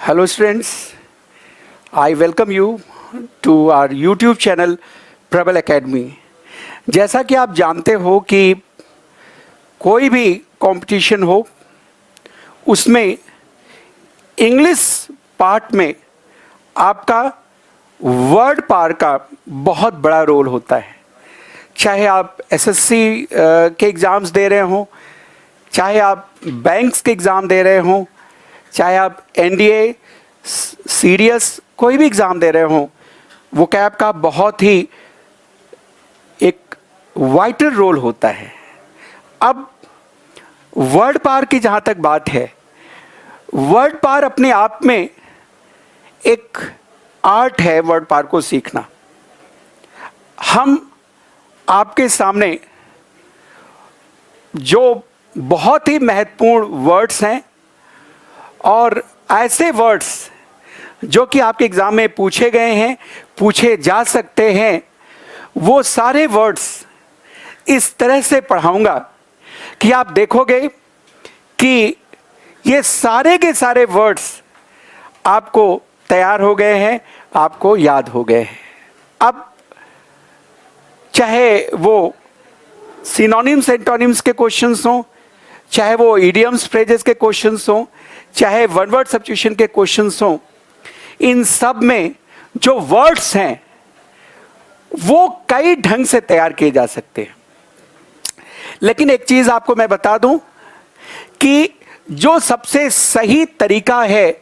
Hello students, I welcome you to our YouTube channel प्रबल academy. जैसा कि आप जानते हो कि कोई भी कंपटीशन हो उसमें इंग्लिश पार्ट में आपका वर्ड पार का बहुत बड़ा रोल होता है। चाहे आप एसएससी के एग्ज़ाम्स दे रहे हों, चाहे आप बैंक्स के एग्ज़ाम दे रहे हों, चाहे आप एनडीए सीडीएस कोई भी एग्ज़ाम दे रहे हों, वो कैब का बहुत ही एक वाइटल रोल होता है। अब वर्ड पार की जहाँ तक बात है, वर्ड पार अपने आप में एक आर्ट है। वर्ड पार को सीखना, हम आपके सामने जो बहुत ही महत्वपूर्ण वर्ड्स हैं और ऐसे वर्ड्स जो कि आपके एग्ज़ाम में पूछे गए हैं, पूछे जा सकते हैं, वो सारे वर्ड्स इस तरह से पढ़ाऊंगा कि आप देखोगे कि ये सारे के सारे वर्ड्स आपको तैयार हो गए हैं, आपको याद हो गए हैं। अब चाहे वो सिनोनिम्स एंटोनिम्स के क्वेश्चंस हों, चाहे वो इडियम्स फ्रेजेस के क्वेश्चंस हों, चाहे वन वर्ड सब्स्टिट्यूशन के क्वेश्चंस हों, इन सब में जो वर्ड्स हैं वो कई ढंग से तैयार किए जा सकते हैं। लेकिन एक चीज आपको मैं बता दूं कि जो सबसे सही तरीका है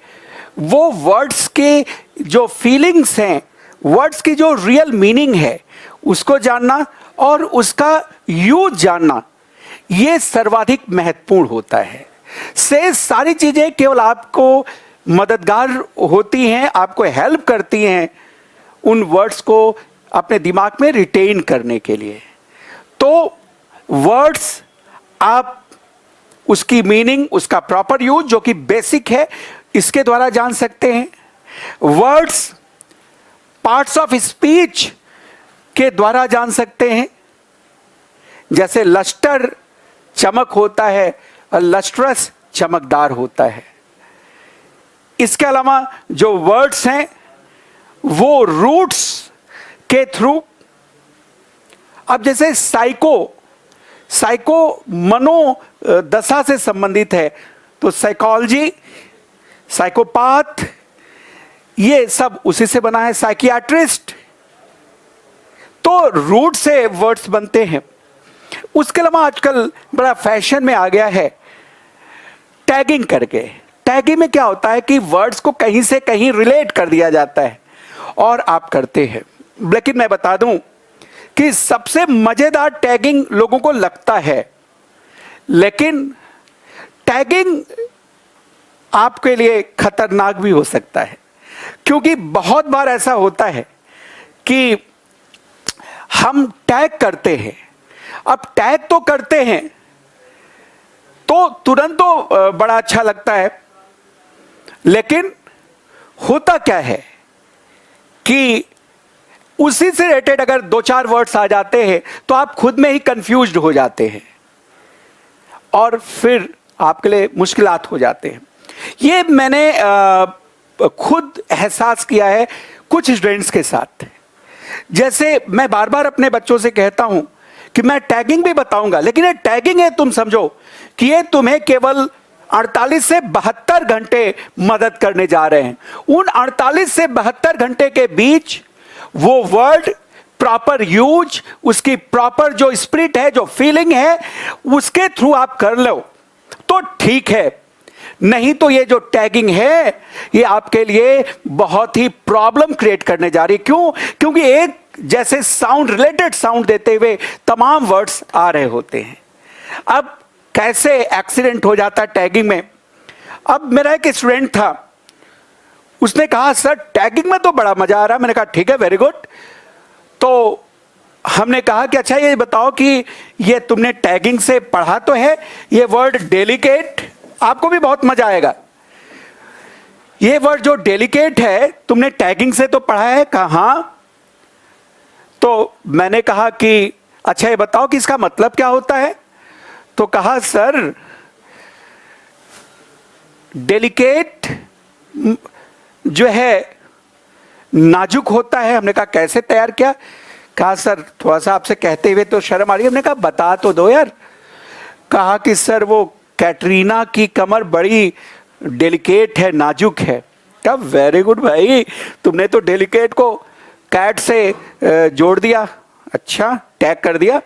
वो वर्ड्स के जो फीलिंग्स हैं, वर्ड्स की जो रियल मीनिंग है उसको जानना और उसका यूज जानना, ये सर्वाधिक महत्वपूर्ण होता है। से सारी चीजें केवल आपको मददगार होती हैं, आपको हेल्प करती हैं उन वर्ड्स को अपने दिमाग में रिटेन करने के लिए। तो वर्ड्स आप उसकी मीनिंग, उसका प्रॉपर यूज जो कि बेसिक है, इसके द्वारा जान सकते हैं। वर्ड्स पार्ट्स ऑफ स्पीच के द्वारा जान सकते हैं। जैसे लस्टर चमक होता है और लस्ट्रस चमकदार होता है। इसके अलावा जो वर्ड्स हैं वो रूट्स के थ्रू, अब जैसे साइको मनो दशा से संबंधित है, तो साइकोलॉजी, साइकोपाथ, ये सब उसी से बना है। साइकियाट्रिस्ट, तो रूट से वर्ड्स बनते हैं। उसके अलावा आजकल बड़ा फैशन में आ गया है टैगिंग करके। टैगिंग में क्या होता है कि वर्ड्स को कहीं से कहीं रिलेट कर दिया जाता है और आप करते हैं। लेकिन मैं बता दूं कि सबसे मजेदार टैगिंग लोगों को लगता है, लेकिन टैगिंग आपके लिए खतरनाक भी हो सकता है, क्योंकि बहुत बार ऐसा होता है कि हम टैग करते हैं। अब टैग तो करते हैं तो तुरंत तो बड़ा अच्छा लगता है, लेकिन होता क्या है कि उसी से रिलेटेड अगर दो चार वर्ड्स आ जाते हैं तो आप खुद में ही कंफ्यूज्ड हो जाते हैं और फिर आपके लिए मुश्किलात हो जाते हैं। ये मैंने खुद एहसास किया है कुछ स्टूडेंट्स के साथ। जैसे मैं बार बार अपने बच्चों से कहता हूं कि मैं टैगिंग भी बताऊंगा, लेकिन ये टैगिंग है, तुम समझो कि ये तुम्हें केवल 48 से 72 घंटे मदद करने जा रहे हैं। उन 48 से 72 घंटे के बीच वो वर्ड प्रॉपर यूज, उसकी प्रॉपर जो स्पिरिट है, जो फीलिंग है, उसके थ्रू आप कर लो तो ठीक है। नहीं तो ये जो टैगिंग है ये आपके लिए बहुत ही प्रॉब्लम क्रिएट करने जा रही है। क्यों? क्योंकि एक जैसे साउंड, रिलेटेड साउंड देते हुए तमाम वर्ड्स आ रहे होते हैं। अब कैसे एक्सीडेंट हो जाता है टैगिंग में। अब मेरा एक स्टूडेंट था, उसने कहा सर टैगिंग में तो बड़ा मजा आ रहा है। मैंने कहा ठीक है, वेरी गुड। तो हमने कहा कि अच्छा ये बताओ कि ये तुमने टैगिंग से पढ़ा तो है, ये वर्ड डेलिकेट, आपको भी बहुत मजा आएगा। ये वर्ड जो डेलिकेट है तुमने टैगिंग से तो पढ़ा है? कहा हाँ। तो मैंने कहा कि अच्छा ये बताओ कि इसका मतलब क्या होता है? तो कहा सर डेलिकेट जो है नाजुक होता है। हमने कहा कैसे तैयार किया? कहा सर थोड़ा सा आपसे कहते हुए तो शर्म आ रही है। हमने कहा बता तो दो यार। कहा कि सर वो कैटरीना की कमर बड़ी डेलिकेट है, नाजुक है। कहा वेरी गुड भाई, तुमने तो डेलिकेट को कैट से जोड़ दिया, अच्छा टैग कर दिया।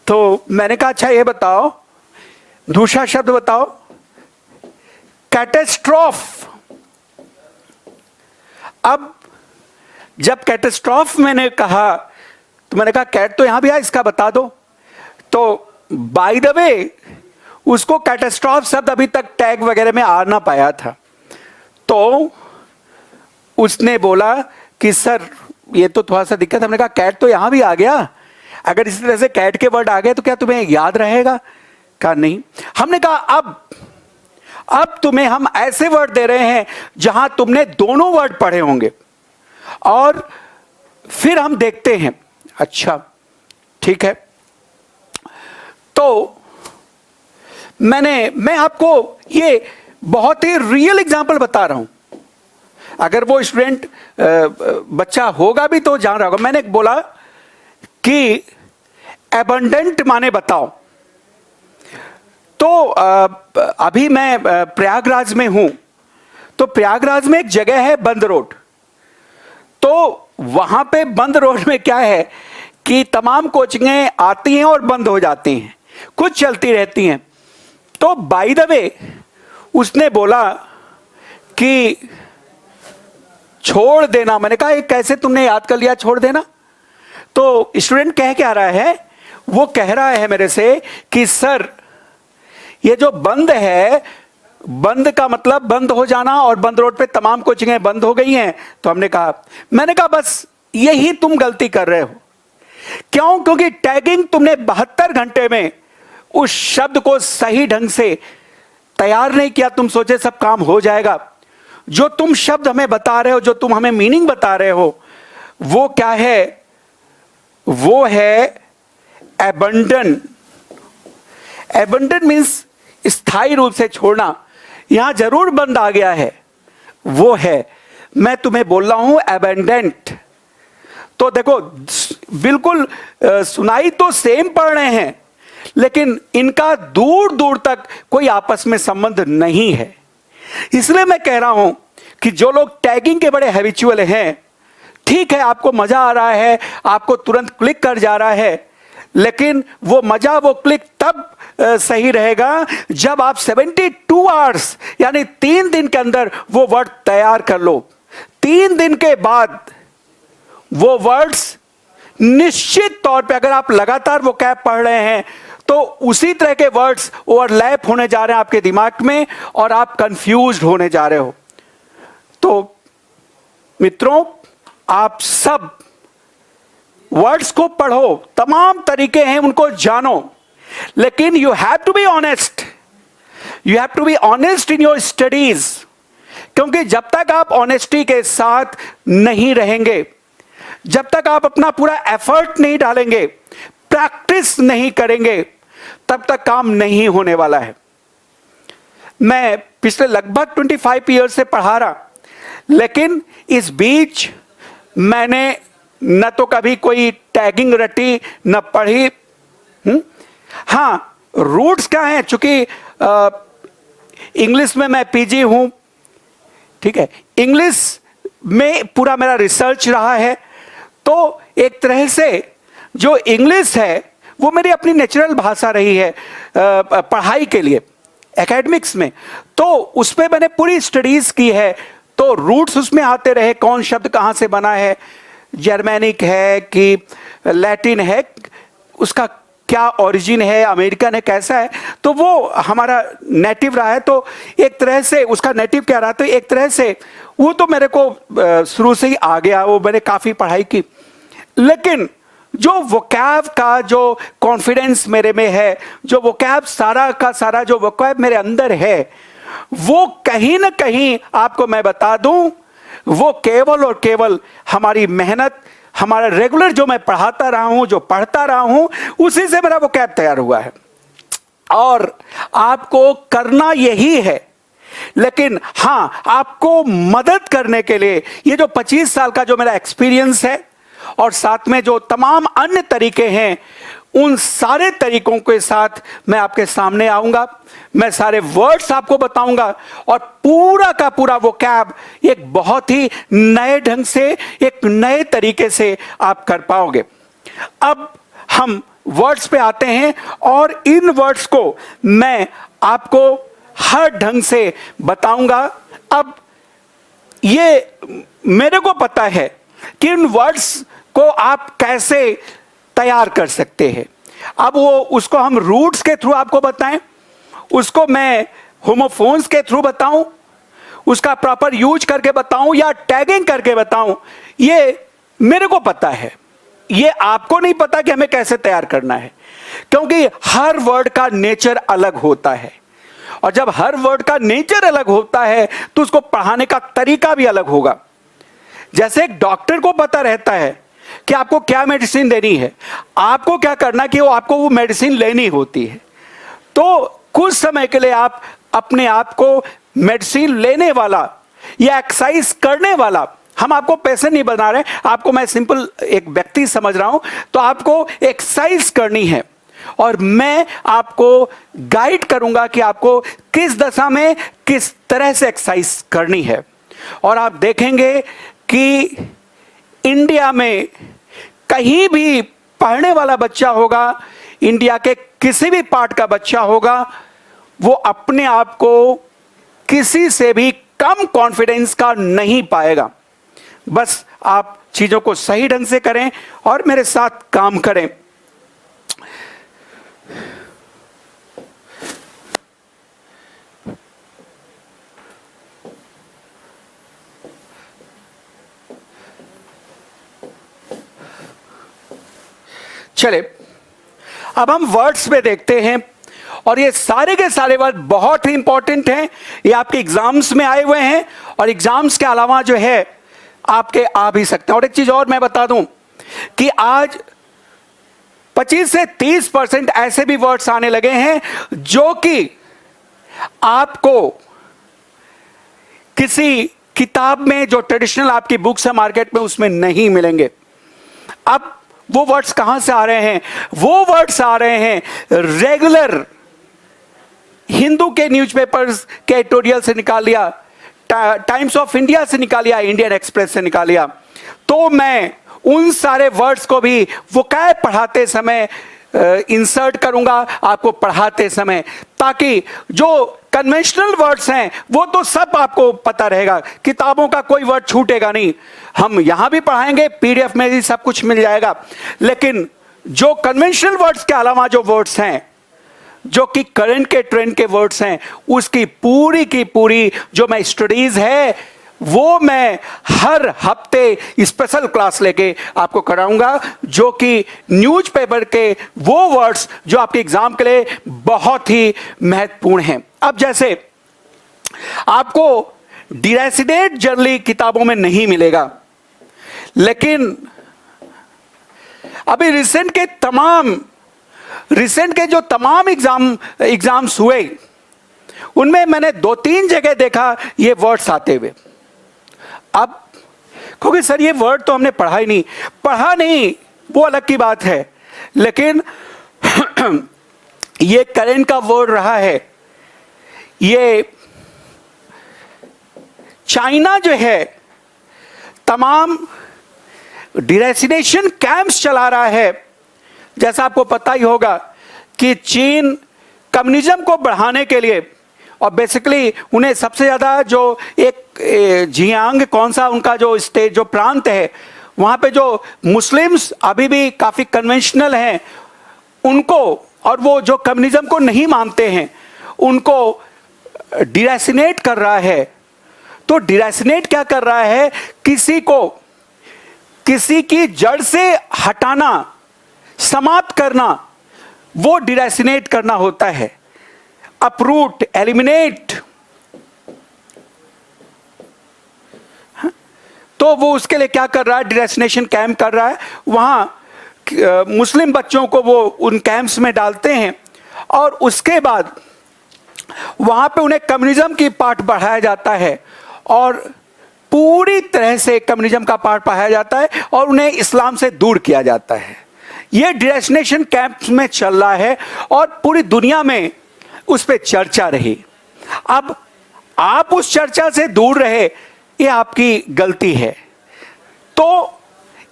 तो मैंने कहा अच्छा ये बताओ, दूसरा शब्द बताओ, कैटेस्ट्रॉफ। अब जब कैटेस्ट्रॉफ मैंने कहा तो मैंने कहा कैट तो यहां भी है, इसका बता दो। तो बाय द वे उसको कैटेस्ट्रॉफ शब्द अभी तक टैग वगैरह में आ ना पाया था। तो उसने बोला कि सर ये तो थोड़ा सा दिक्कत। हमने कहा कैट तो यहां भी आ गया, अगर इसी तरह से कैट के वर्ड आ गए तो क्या तुम्हें याद रहेगा? कहा नहीं। हमने कहा अब तुम्हें हम ऐसे वर्ड दे रहे हैं जहां तुमने दोनों वर्ड पढ़े होंगे और फिर हम देखते हैं। अच्छा ठीक है। तो मैं आपको ये बहुत ही रियल एग्जांपल बता रहा हूं। अगर वो स्टूडेंट बच्चा होगा भी तो जान रहा होगा। मैंने बोला कि एबंडेंट माने बताओ। तो अभी मैं प्रयागराज में हूं, तो प्रयागराज में एक जगह है बंद रोड। तो वहां पे बंद रोड में क्या है कि तमाम कोचिंगें आती हैं और बंद हो जाती हैं, कुछ चलती रहती हैं। तो बाय द वे उसने बोला कि छोड़ देना। मैंने कहा कैसे तुमने याद कर लिया छोड़ देना? तो स्टूडेंट कह क्या रहा है, वो कह रहा है मेरे से कि सर ये जो बंद है, बंद का मतलब बंद हो जाना, और बंद रोड पे तमाम कोचिंगें बंद हो गई हैं। तो मैंने कहा बस यही तुम गलती कर रहे हो। क्यों? क्योंकि टैगिंग तुमने 72 घंटे में उस शब्द को सही ढंग से तैयार नहीं किया। तुम सोचे सब काम हो जाएगा। जो तुम शब्द हमें बता रहे हो, जो तुम हमें मीनिंग बता रहे हो, वो क्या है? वो है एबंडन। एबंडन मीन्स स्थायी रूप से छोड़ना। यहां जरूर बंद आ गया है, वो है, मैं तुम्हें बोल रहा हूं एबेंडेंट। तो देखो बिल्कुल सुनाई तो सेम पढ़ रहे हैं, लेकिन इनका दूर दूर तक कोई आपस में संबंध नहीं है। इसलिए मैं कह रहा हूं कि जो लोग टैगिंग के बड़े हैबिचुअल हैं, ठीक है आपको मजा आ रहा है, आपको तुरंत क्लिक कर जा रहा है, लेकिन वो मजा, वो क्लिक तब सही रहेगा जब आप 72 आवर्स यानी 3 दिन के अंदर वो वर्ड तैयार कर लो। 3 दिन के बाद वो वर्ड्स निश्चित तौर पे, अगर आप लगातार वो कैप पढ़ रहे हैं, तो उसी तरह के वर्ड्स ओवरलैप होने जा रहे हैं आपके दिमाग में और आप कंफ्यूज्ड होने जा रहे हो। तो मित्रों, आप सब वर्ड्स को पढ़ो, तमाम तरीके हैं उनको जानो, लेकिन you have to be honest. You have to be honest in your studies. क्योंकि जब तक आप ऑनेस्टी के साथ नहीं रहेंगे, जब तक आप अपना पूरा एफर्ट नहीं डालेंगे, प्रैक्टिस नहीं करेंगे, तब तक काम नहीं होने वाला है। मैं पिछले लगभग 25 ईयर से पढ़ा रहा, लेकिन इस बीच मैंने न तो कभी कोई टैगिंग रटी, न पढ़ी। हां, रूट्स क्या हैं? चूंकि इंग्लिश में मैं पीजी हूं, ठीक है, इंग्लिश में पूरा मेरा रिसर्च रहा है। तो एक तरह से जो इंग्लिश है वो मेरी अपनी नेचुरल भाषा रही है पढ़ाई के लिए, एकेडमिक्स में। तो उस पर मैंने पूरी स्टडीज की है। तो रूट्स उसमें आते रहे, कौन शब्द कहां से बना है, जर्मैनिक है कि लैटिन है, उसका क्या ओरिजिन है, अमेरिकन है, कैसा है। तो वो हमारा नेटिव रहा है। तो एक तरह से उसका नेटिव क्या रहा, तो एक तरह से वो तो मेरे को शुरू से ही आ गया, वो मैंने काफ़ी पढ़ाई की। लेकिन जो वोकैब का जो कॉन्फिडेंस मेरे में है, जो वोकैब सारा का सारा जो वोकैब मेरे अंदर है, वो कहीं ना कहीं आपको मैं बता दूं, वो केवल और केवल हमारी मेहनत, हमारा रेगुलर जो मैं पढ़ाता रहा हूं, जो पढ़ता रहा हूं, उसी से मेरा वोकैब तैयार हुआ है। और आपको करना यही है लेकिन हां, आपको मदद करने के लिए ये जो 25 साल का जो मेरा एक्सपीरियंस है और साथ में जो तमाम अन्य तरीके हैं, उन सारे तरीकों के साथ मैं आपके सामने आऊंगा। मैं सारे वर्ड्स आपको बताऊंगा और पूरा का पूरा वो कैब एक बहुत ही नए ढंग से, एक नए तरीके से आप कर पाओगे। अब हम वर्ड्स पे आते हैं और इन वर्ड्स को मैं आपको हर ढंग से बताऊंगा। अब ये मेरे को पता है कि इन वर्ड्स को आप कैसे तैयार कर सकते हैं। अब वो उसको हम रूट्स के थ्रू आपको बताएं, उसको मैं होमोफोन्स के थ्रू बताऊं, उसका प्रॉपर यूज करके बताऊं या टैगिंग करके बताऊं, ये मेरे को पता है। ये आपको नहीं पता कि हमें कैसे तैयार करना है, क्योंकि हर वर्ड का नेचर अलग होता है। और जब हर वर्ड का नेचर अलग होता है तो उसको पढ़ाने का तरीका भी अलग होगा। जैसे एक डॉक्टर को पता रहता है कि आपको क्या मेडिसिन देनी है, आपको क्या करना कि वो मेडिसिन लेनी होती है, तो कुछ समय के लिए आप अपने आप को मेडिसिन लेने वाला या एक्सरसाइज करने वाला, हम आपको पैसे नहीं बना रहे, आपको मैं सिंपल एक व्यक्ति समझ रहा हूं, तो आपको एक्सरसाइज करनी है और मैं आपको गाइड करूंगा कि आपको किस दशा में किस तरह से एक्सरसाइज करनी है। और आप देखेंगे कि इंडिया में कहीं भी पढ़ने वाला बच्चा होगा, इंडिया के किसी भी पार्ट का बच्चा होगा, वो अपने आप को किसी से भी कम कॉन्फिडेंस का नहीं पाएगा। बस आप चीजों को सही ढंग से करें और मेरे साथ काम करें। चले, अब हम वर्ड्स पे देखते हैं और ये सारे के सारे वर्ड बहुत ही इंपॉर्टेंट हैं। ये आपके एग्जाम्स में आए हुए हैं और एग्जाम्स के अलावा जो है आपके आ भी सकते हैं। और एक चीज और मैं बता दूं कि आज 25 से 30% ऐसे भी वर्ड्स आने लगे हैं जो कि आपको किसी किताब में, जो ट्रेडिशनल आपकी बुक्स है मार्केट में, उसमें नहीं मिलेंगे। अब वो वर्ड्स कहां से आ रहे हैं? वो वर्ड्स आ रहे हैं रेगुलर हिंदू के न्यूज़पेपर्स के एडिटोरियल से निकाल लिया, टाइम्स ऑफ इंडिया से निकाल लिया, इंडियन एक्सप्रेस से निकाल लिया। तो मैं उन सारे वर्ड्स को भी वोकैब पढ़ाते समय इंसर्ट करूंगा आपको पढ़ाते समय, ताकि जो कन्वेंशनल वर्ड्स हैं वो तो सब आपको पता रहेगा, किताबों का कोई वर्ड छूटेगा नहीं। हम यहां भी पढ़ाएंगे, पीडीएफ में भी सब कुछ मिल जाएगा, लेकिन जो कन्वेंशनल वर्ड्स के अलावा जो वर्ड्स हैं, जो कि करंट के ट्रेंड के वर्ड्स हैं, उसकी पूरी की पूरी जो मैं स्टडीज है वो मैं हर हफ्ते स्पेशल क्लास लेके आपको कराऊंगा, जो कि न्यूज़पेपर के वो वर्ड्स जो आपके एग्जाम के लिए बहुत ही महत्वपूर्ण हैं। अब जैसे आपको डिरेसिडेट जनरली किताबों में नहीं मिलेगा, लेकिन अभी रिसेंट के जो तमाम एग्जाम्स हुए, उनमें मैंने 2-3 जगह देखा ये वर्ड्स आते हुए। अब क्योंकि सर ये वर्ड तो हमने पढ़ा नहीं, वो अलग की बात है, लेकिन ये करंट का वर्ड रहा है। ये चाइना जो है तमाम डिरेसिनेशन कैंप्स चला रहा है। जैसा आपको पता ही होगा कि चीन कम्युनिज्म को बढ़ाने के लिए, और बेसिकली उन्हें सबसे ज़्यादा जो एक जियांग, कौन सा उनका जो स्टेट, जो प्रांत है, वहाँ पे जो मुस्लिम्स अभी भी काफ़ी कन्वेंशनल हैं, उनको, और वो जो कम्युनिज्म को नहीं मानते हैं, उनको डिरेसिनेट कर रहा है। तो डिरेसिनेट क्या कर रहा है? किसी की जड़ से हटाना, समाप्त करना, वो डिरेसिनेट करना होता है। Uproot, eliminate. तो वो उसके लिए क्या कर रहा है? डिरेसिनेशन कैंप कर रहा है। वहां मुस्लिम बच्चों को वो उन कैंप्स में डालते हैं और उसके बाद वहां पे उन्हें कम्युनिज्म की पाठ पढ़ाया जाता है और पूरी तरह से कम्युनिज्म का पाठ पढ़ाया जाता है और उन्हें इस्लाम से दूर किया जाता है। यह डेस्टिनेशन कैंप्स में चल रहा है और पूरी दुनिया में उस पर चर्चा रही। अब आप उस चर्चा से दूर रहे, ये आपकी गलती है। तो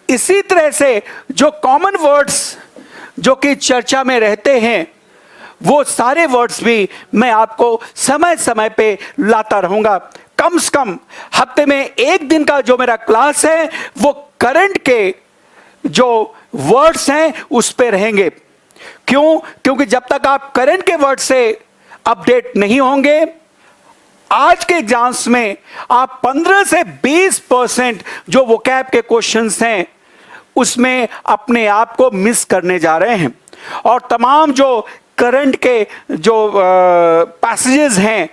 इसी तरह से जो कॉमन वर्ड्स जो कि चर्चा में रहते हैं, वो सारे वर्ड्स भी मैं आपको समय समय पे लाता रहूंगा। कम से कम हफ्ते में एक दिन का जो मेरा क्लास है वो करंट के जो वर्ड्स हैं उस पे रहेंगे। क्यों? क्योंकि जब तक आप करंट के वर्ड से अपडेट नहीं होंगे, आज के एग्जाम्स में आप 15 से 20% जो वोकैब के क्वेश्चंस हैं उसमें अपने आप को मिस करने जा रहे हैं। और तमाम जो करंट के जो पैसेजेस हैं,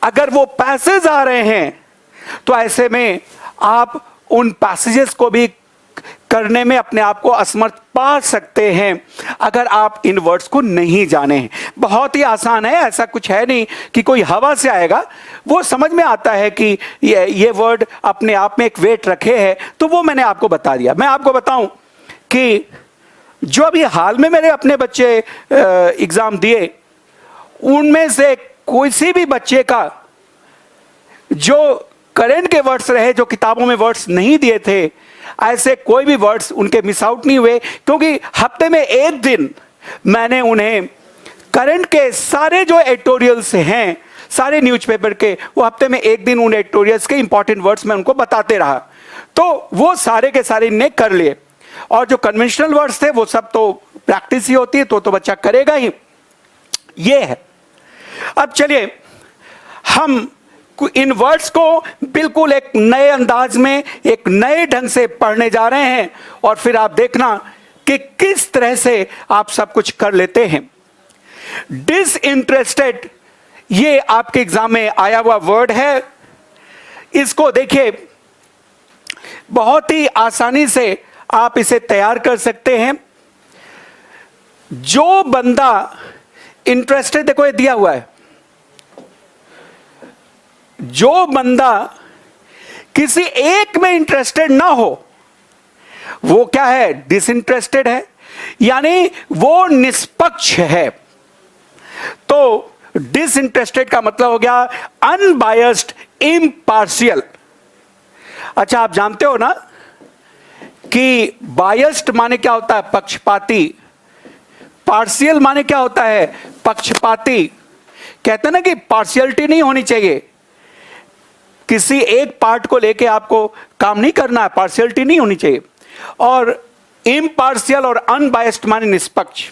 अगर वो पैसेज आ रहे हैं तो ऐसे में आप उन पैसेजेस को भी करने में अपने आप को असमर्थ पा सकते हैं अगर आप इन वर्ड्स को नहीं जाने हैं। बहुत ही आसान है, ऐसा कुछ है नहीं कि कोई हवा से आएगा, वो समझ में आता है कि ये वर्ड अपने आप में एक वेट रखे है, तो वो मैंने आपको बता दिया। मैं आपको बताऊं कि जो अभी हाल में मेरे अपने बच्चे एग्जाम दिए, उनमें से किसी भी बच्चे का जो करंट के वर्ड्स रहे, जो किताबों में वर्ड्स नहीं दिए थे, ऐसे कोई भी वर्ड्स उनके मिस आउट नहीं हुए, क्योंकि हफ्ते में एक दिन मैंने उन्हें करंट के सारे जो एडिटोरियल्स हैं, सारे न्यूज़पेपर के, वो हफ्ते में एक दिन उन एडिटोरियल्स के इंपॉर्टेंट वर्ड्स मैं उनको बताते रहा, तो वो सारे के सारे ने कर लिए। और जो कन्वेंशनल वर्ड्स थे वो सब तो प्रैक्टिस ही होती है, तो बच्चा करेगा ही। ये है। अब चलिए हम इन वर्ड्स को बिल्कुल एक नए अंदाज में, एक नए ढंग से पढ़ने जा रहे हैं और फिर आप देखना कि किस तरह से आप सब कुछ कर लेते हैं। डिसइंटरेस्टेड, ये आपके एग्जाम में आया हुआ वर्ड है। इसको देखिए, बहुत ही आसानी से आप इसे तैयार कर सकते हैं। जो बंदा इंटरेस्टेड, देखो ये दिया हुआ है, जो बंदा किसी एक में इंटरेस्टेड ना हो वो क्या है? डिसइंटरेस्टेड है, यानी वो निष्पक्ष है। तो डिसइंटरेस्टेड का मतलब हो गया अनबायस्ड, इम्पार्शियल। अच्छा, आप जानते हो ना कि बायस्ड माने क्या होता है? पक्षपाती। पार्शियल माने क्या होता है? पक्षपाती। कहते हैं ना कि पार्शियलिटी नहीं होनी चाहिए, किसी एक पार्ट को लेके आपको काम नहीं करना है, पार्शियलिटी नहीं होनी चाहिए। और इम्पार्शियल और अनबायस्ड माने निष्पक्ष।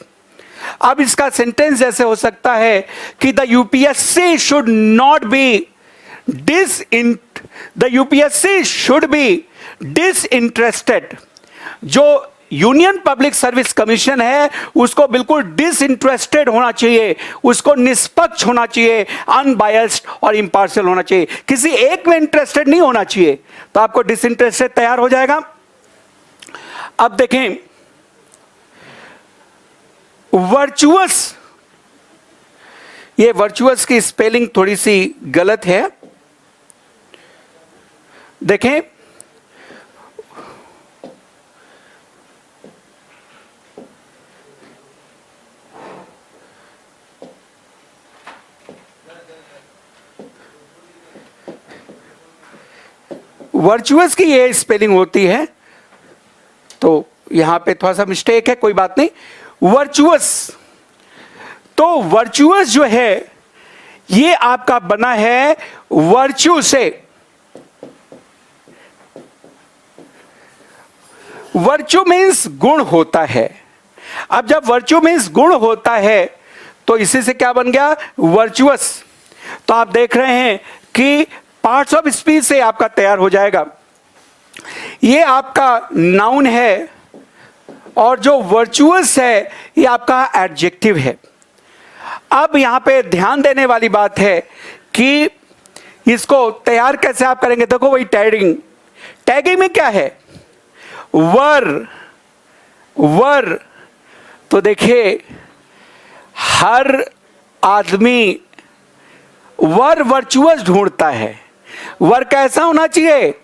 अब इसका सेंटेंस ऐसे हो सकता है कि the UPSC should not be disinterested. जो यूनियन पब्लिक सर्विस कमीशन है उसको बिल्कुल डिसइंटरेस्टेड होना चाहिए, उसको निष्पक्ष होना चाहिए, अनबायस्ड और इम्पार्शियल होना चाहिए, किसी एक में इंटरेस्टेड नहीं होना चाहिए। तो आपको डिसइंटरेस्टेड तैयार हो जाएगा। अब देखें, वर्चुअस, ये वर्चुअस की स्पेलिंग थोड़ी सी गलत है। देखें, वर्चुअस की ये स्पेलिंग होती है, तो यहां पे थोड़ा सा मिस्टेक है, कोई बात नहीं। वर्चुअस, तो वर्चुअस जो है ये आपका बना है वर्च्यू से। वर्च्यू मीन्स गुण होता है। अब जब वर्च्यू मीन्स गुण होता है तो इसी से क्या बन गया? वर्चुअस। तो आप देख रहे हैं कि पार्ट्स ऑफ स्पीच से आपका तैयार हो जाएगा। ये आपका नाउन है और जो वर्चुअस है ये आपका एडजेक्टिव है। अब यहां पे ध्यान देने वाली बात है कि इसको तैयार कैसे आप करेंगे। देखो वही टैगिंग, टैगिंग में क्या है? वर। तो देखिए, हर आदमी वर वर्चुअस ढूंढता है। वर कैसा होना चाहिए?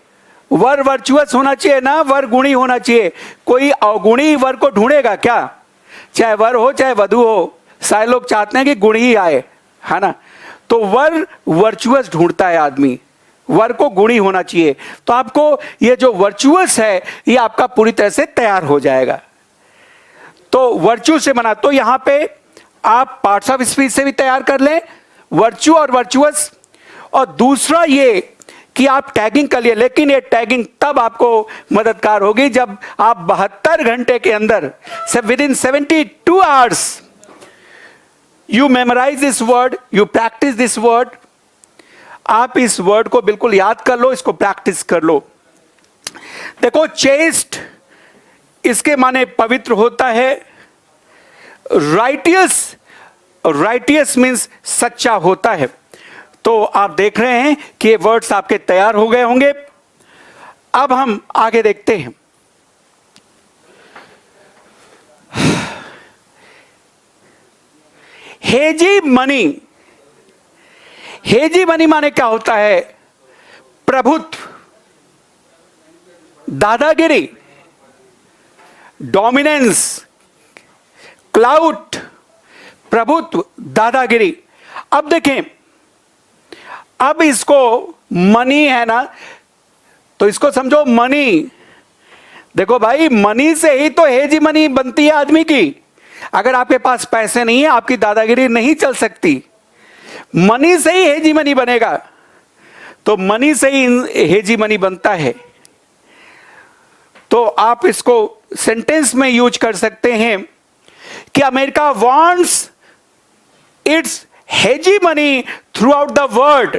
वर वर्चुअस होना चाहिए ना, वर गुणी होना चाहिए। कोई अवगुणी वर को ढूंढेगा क्या? चाहे वर हो चाहे वधु हो, सारे लोग चाहते हैं कि गुण ही आए, है ना। तो वर वर्चुअस ढूंढता है आदमी, वर को गुणी होना चाहिए। तो आपको ये जो वर्चुअस है ये आपका पूरी तरह से तैयार हो जाएगा। तो वर्च्यू से बना, तो यहां पे आप पार्ट्स ऑफ स्पीच से भी तैयार कर लें, वर्च्यू और वर्चुअस। और दूसरा ये कि आप टैगिंग कर लिए, लेकिन ये टैगिंग तब आपको मददगार होगी जब आप 72 घंटे के अंदर से within 72 hours you memorise this word, you practise this word. आप इस वर्ड को बिल्कुल याद कर लो, इसको प्रैक्टिस कर लो। देखो, चेस्ट इसके माने पवित्र होता है। राइटियस, राइटियस मीन्स सच्चा होता है। तो आप देख रहे हैं कि ये वर्ड्स आपके तैयार हो गए होंगे। अब हम आगे देखते हैं। हेजी मनी, हेजी मनी माने क्या होता है? प्रभुत्व, दादागिरी, डोमिनेंस, क्लाउट, प्रभुत्व, दादागिरी। अब देखें, अब इसको मनी है ना, तो इसको समझो मनी। देखो भाई, मनी से ही तो हेजी मनी बनती है आदमी की। अगर आपके पास पैसे नहीं है, आपकी दादागिरी नहीं चल सकती। मनी से ही हेजी मनी बनेगा। तो मनी से ही हेजी मनी बनता है। तो आप इसको सेंटेंस में यूज कर सकते हैं कि America wants it's hegemony through out the world.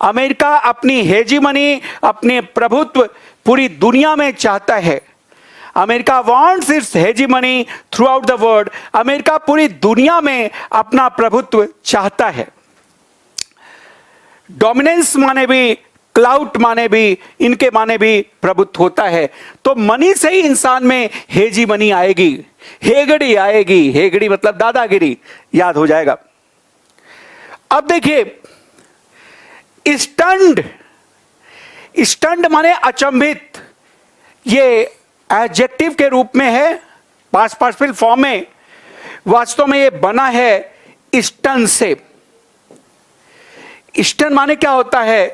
America अपनी हेजीमनी, अपने प्रभुत्व पूरी दुनिया में चाहता है। America wants it's hegemony through out the world. America पूरी दुनिया में अपना प्रभुत्व चाहता है। डोमिनेंस माने भी, क्लाउट माने भी, इनके माने भी प्रभुत्व होता है। तो मनी से ही इंसान में हेजीमनी आएगी, हेगड़ी आएगी। हेगड़ी मतलब दादागिरी, याद हो जाएगा। अब देखिए, स्टंड, स्टंड माने अचंभित। ये एडजेक्टिव के रूप में है, पास्ट पार्टिसिपल फॉर्म में। वास्तव में ये बना है स्टन से। स्टन माने क्या होता है?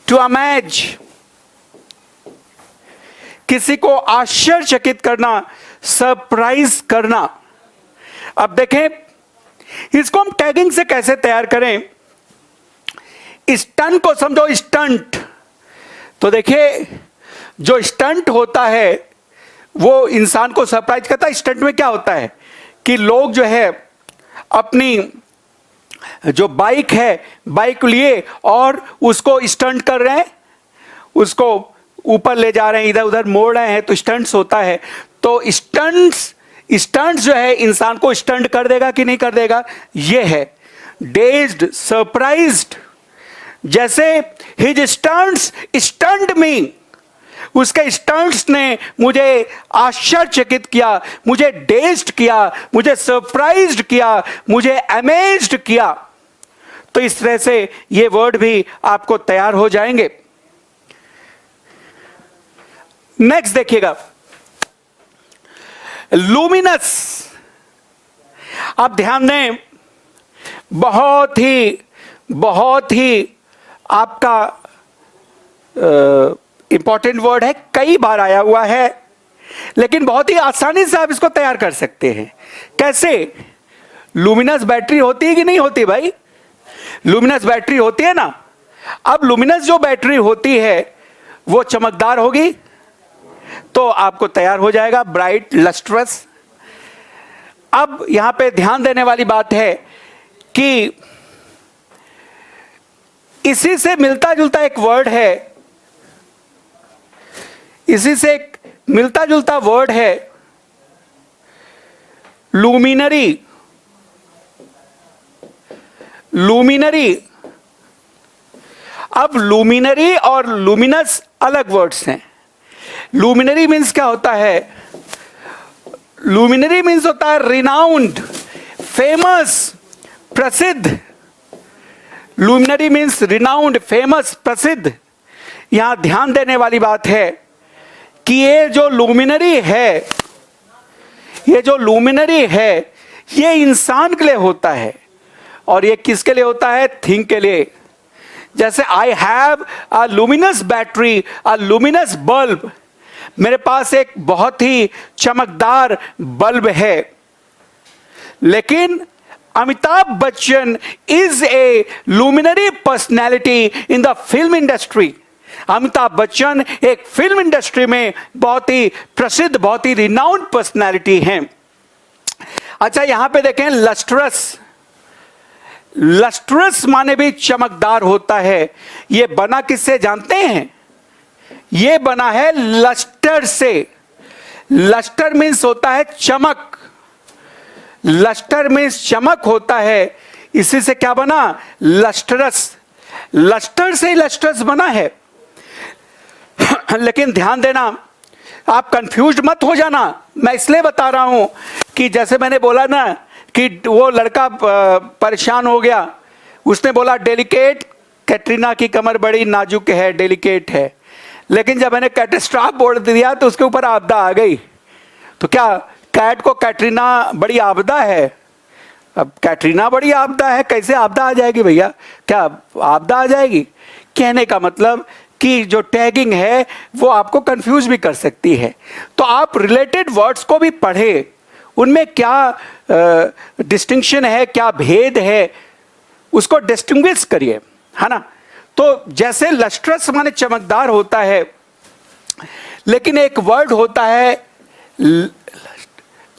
टू अमेज, किसी को आश्चर्यचकित करना, सरप्राइज करना। अब देखें, इसको हम टैगिंग से कैसे तैयार करें? स्टंट को समझो, स्टंट। तो देखिए, जो स्टंट होता है वो इंसान को सरप्राइज करता है। स्टंट में क्या होता है कि लोग जो है अपनी जो बाइक है, बाइक लिए और उसको स्टंट कर रहे हैं, उसको ऊपर ले जा रहे हैं, इधर उधर मोड़ रहे हैं, तो स्टंट्स होता है। तो स्टंट्स जो है इंसान को स्टंट कर देगा कि नहीं कर देगा? ये है डेज्ड, सरप्राइज्ड। जैसे हिज स्टंट्स स्टंट मी, उसके स्टंट्स ने मुझे आश्चर्यचकित किया, मुझे डेज्ड किया, मुझे सरप्राइज्ड किया, मुझे अमेज्ड किया। तो इस तरह से ये वर्ड भी आपको तैयार हो जाएंगे। नेक्स्ट देखिएगा, लुमिनस। आप ध्यान दें, बहुत ही आपका इंपॉर्टेंट वर्ड है, कई बार आया हुआ है, लेकिन बहुत ही आसानी से आप इसको तैयार कर सकते हैं। कैसे? लुमिनस बैटरी होती है कि नहीं होती भाई? लुमिनस बैटरी होती है ना। अब लुमिनस जो बैटरी होती है वो चमकदार होगी, तो आपको तैयार हो जाएगा ब्राइट, लस्ट्रस। अब यहां पे ध्यान देने वाली बात है कि इसी से मिलता जुलता एक वर्ड है, इसी से एक मिलता जुलता वर्ड है लुमिनरी। लुमिनरी, अब लुमिनरी और लुमिनस अलग वर्ड्स हैं। लुमिनरी मीन्स क्या होता है? लुमिनरी मीन्स होता है रिनाउंड, फेमस, प्रसिद्ध। लुमिनरी मीन्स रिनाउंड, फेमस, प्रसिद्ध। यहां ध्यान देने वाली बात है कि ये जो लुमिनरी है ये इंसान के लिए होता है, और ये किसके लिए होता है? थिंग के लिए। जैसे I have a luminous battery, a luminous bulb, मेरे पास एक बहुत ही चमकदार बल्ब है। लेकिन Amitabh Bachchan is a luminary personality in the film industry. Amitabh Bachchan एक फिल्म इंडस्ट्री में बहुत ही प्रसिद्ध, बहुत ही रिनाउंड पर्सनैलिटी हैं। अच्छा, यहां पे देखें लस्ट्रस। लस्ट्रस माने भी चमकदार होता है। ये बना किससे जानते हैं? ये बना है लस्टर से। लस्टर मीन्स होता है चमक। लस्टर मीन्स चमक होता है। इसी से क्या बना? लस्टरस। लस्टर से लस्टरस बना है। लेकिन ध्यान देना, आप कंफ्यूज्ड मत हो जाना। मैं इसलिए बता रहा हूं कि जैसे मैंने बोला ना कि वो लड़का परेशान हो गया, उसने बोला डेलिकेट, कैटरीना की कमर बड़ी नाजुक है, डेलिकेट है। लेकिन जब मैंने कैटेस्ट्रॉफ बोल दिया तो उसके ऊपर आपदा आ गई। तो क्या कैट को कैटरीना बड़ी आपदा है? अब कैटरीना बड़ी आपदा है, कैसे आपदा आ जाएगी भैया? क्या आपदा आ जाएगी? कहने का मतलब कि जो टैगिंग है वो आपको कंफ्यूज भी कर सकती है। तो आप रिलेटेड वर्ड्स को भी पढ़े, उनमें क्या डिस्टिंक्शन है, क्या भेद है, उसको डिस्टिंग्विश करिए, है ना। तो जैसे लस्ट्रस माने चमकदार होता है, लेकिन एक वर्ड होता है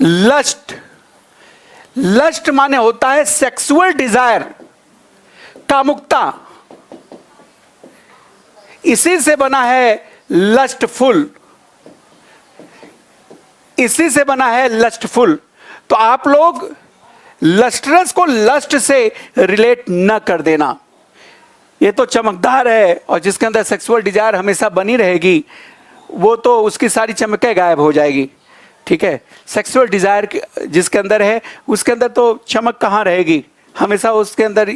लस्ट। लस्ट माने होता है सेक्सुअल डिजायर, कामुकता। इसी से बना है लस्टफुल। इसी से बना है लस्टफुल। तो आप लोग लस्ट्रस को लस्ट से रिलेट न कर देना। ये तो चमकदार है और जिसके अंदर सेक्सुअल डिजायर हमेशा बनी रहेगी, वो तो उसकी सारी चमकें गायब हो जाएगी। ठीक है, सेक्सुअल डिजायर जिसके अंदर है उसके अंदर तो चमक कहाँ रहेगी? हमेशा उसके अंदर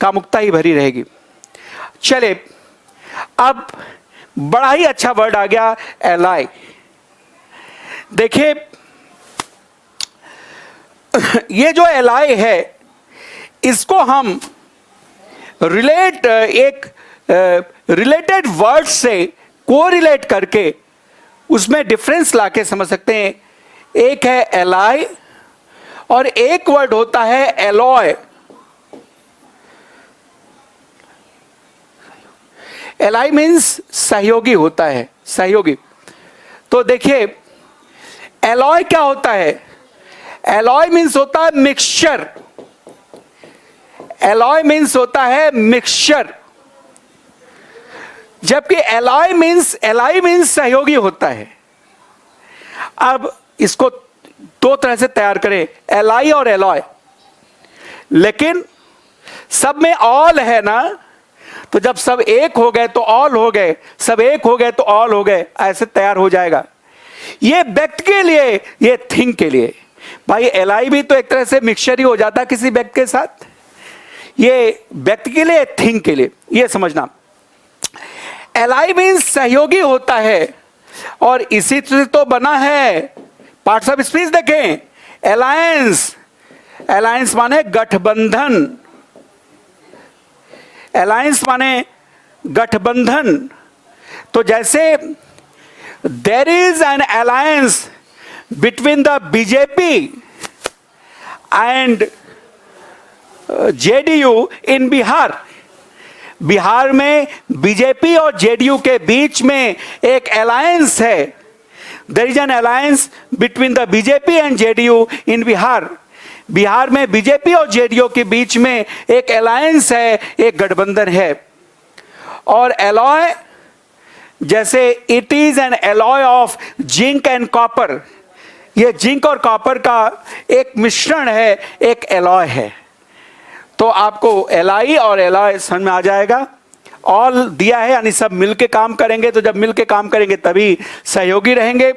कामुकता ही भरी रहेगी। चले, अब बड़ा ही अच्छा वर्ड आ गया, एलाई। देखिए, ये जो एलाई है इसको हम एक रिलेटेड वर्ड से कोरिलेट करके उसमें डिफरेंस लाके समझ सकते हैं। एक है एलाई और एक वर्ड होता है एलॉय। एलाई मीन्स सहयोगी होता है, सहयोगी। तो देखिए एलॉय क्या होता है? एलॉय मीन्स होता है मिक्सचर। एलॉय मीन्स होता है मिक्सचर, जबकि एलाई मीन्स सहयोगी होता है। अब इसको दो तरह से तैयार करें, एलाई और एलॉय। लेकिन सब में ऑल है ना, तो जब सब एक हो गए तो ऑल हो गए, सब एक हो गए तो ऑल हो गए, ऐसे तैयार हो जाएगा। ये व्यक्ति के लिए, ये थिंग के लिए। भाई एलाई भी तो एक तरह से मिक्सचर ही हो जाता है किसी व्यक्ति के साथ। ये व्यक्ति के लिए, थिंग के लिए, ये समझना। एलाई मीन्स सहयोगी होता है, और इसी से तो बना है पार्ट्स ऑफ स्पीच। देखें, अलायंस, अलायंस माने गठबंधन। अलायंस माने गठबंधन। तो जैसे there is an alliance between the BJP and JDU in Bihar. Bihar में बीजेपी और जेडीयू के बीच में एक अलायंस है। There is an alliance between the BJP and JDU in Bihar. Bihar में बीजेपी और जेडीयू के बीच में एक अलायंस है, एक गठबंधन है। और एलॉय, जैसे it is an alloy of zinc and copper. ये जिंक और कॉपर का एक मिश्रण है, एक एलॉय है। तो आपको एलाई और एलॉय समझ में आ जाएगा। ऑल दिया है यानी सब मिलके काम करेंगे, तो जब मिलके काम करेंगे तभी सहयोगी रहेंगे।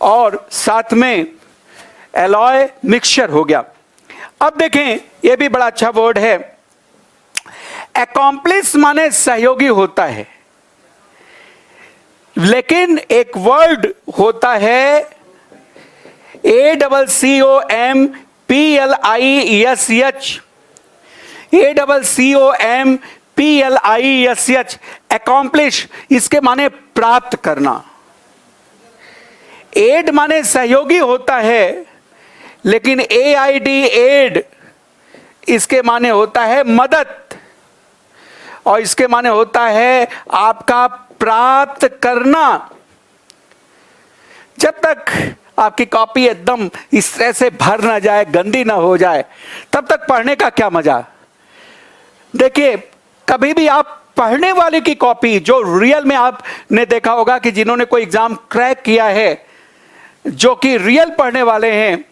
और साथ में एलॉय मिक्सचर हो गया। अब देखें, यह भी बड़ा अच्छा वर्ड है, अकॉम्प्लिस माने सहयोगी होता है, लेकिन एक वर्ड होता है ACCOMPLIESH, ACCOMPLIESH, अकॉम्प्लिश, इसके माने प्राप्त करना। एड माने सहयोगी होता है, लेकिन AID एड इसके माने होता है मदद, और इसके माने होता है आपका प्राप्त करना। जब तक आपकी कॉपी एकदम इस तरह से भर ना जाए, गंदी ना हो जाए, तब तक पढ़ने का क्या मजा। देखिए, कभी भी आप पढ़ने वाले की कॉपी, जो रियल में आपने देखा होगा कि जिन्होंने कोई एग्जाम क्रैक किया है, जो कि रियल पढ़ने वाले हैं,